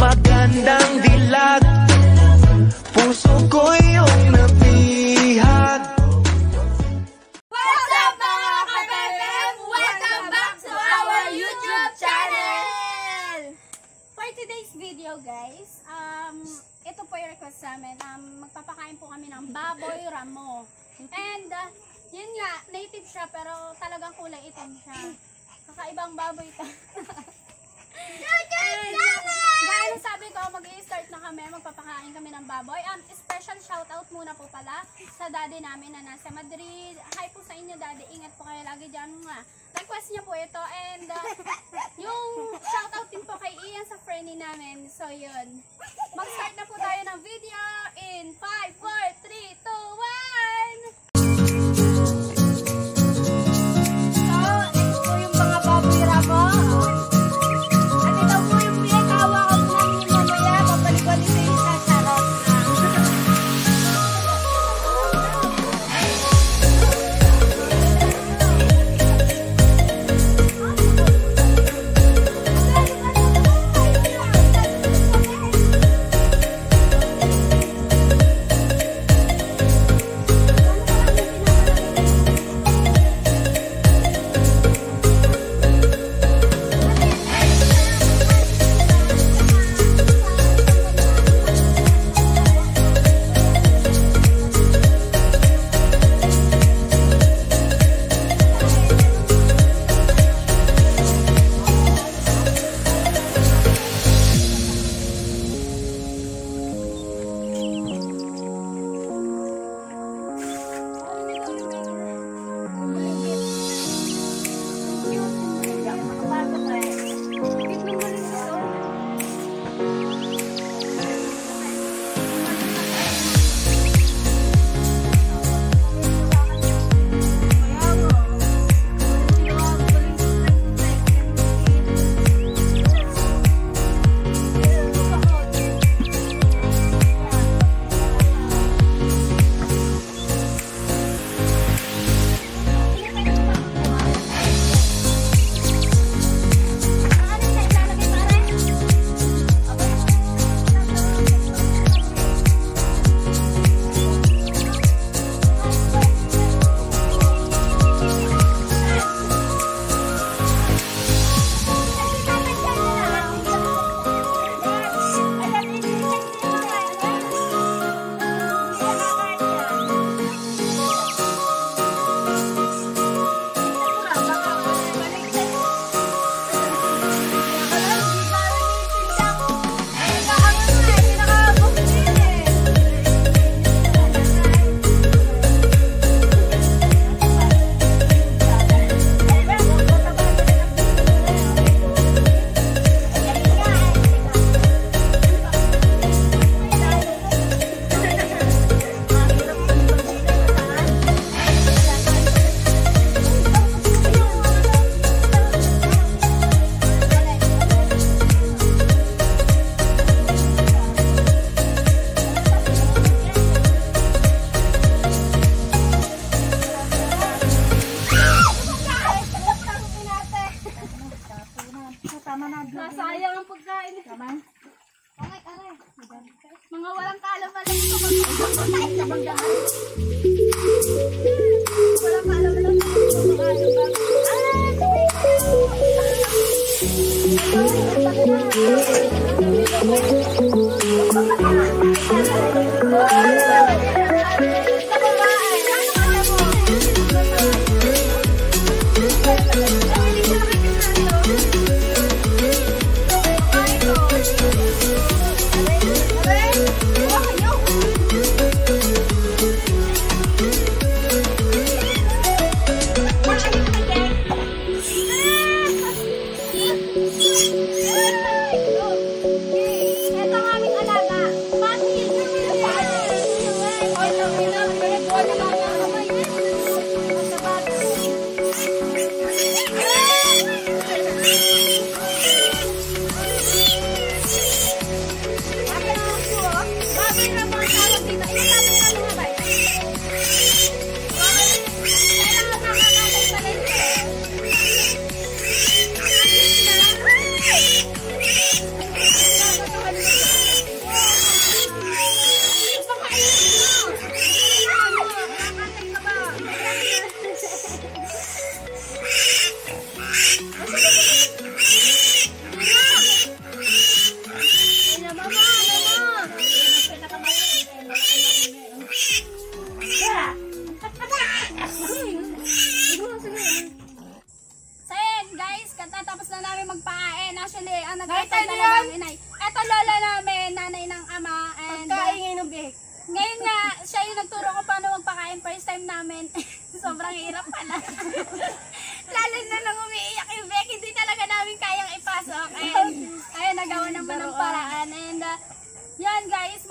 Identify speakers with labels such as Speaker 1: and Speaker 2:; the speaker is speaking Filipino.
Speaker 1: magandang dilag, puso ko yung napihag.
Speaker 2: What's up mga ka-BBM? Welcome back to our YouTube channel! For today's video guys, ito po yung request sa amin. Magpapakain po kami ng baboy ramo. And yun nga, native siya pero talagang kulay itim siya. Kakaibang baboy ito. Gaya sabi ko, mag-i-start na kami, magpapakain kami ng baboy. Special shoutout muna po pala sa daddy namin na nasa Madrid. Hi po sa inyo daddy, ingat po kayo lagi dyan. Request niya po ito and yung shoutout din po kay Ian sa friendly namin. So yun, mag-start na po tayo ng video in 5, 4, 3, 2, 1! Nasayang ang pagkain. Aray. Mga walang kaalam-alam ito. Walang kaalam-alam Yan guys,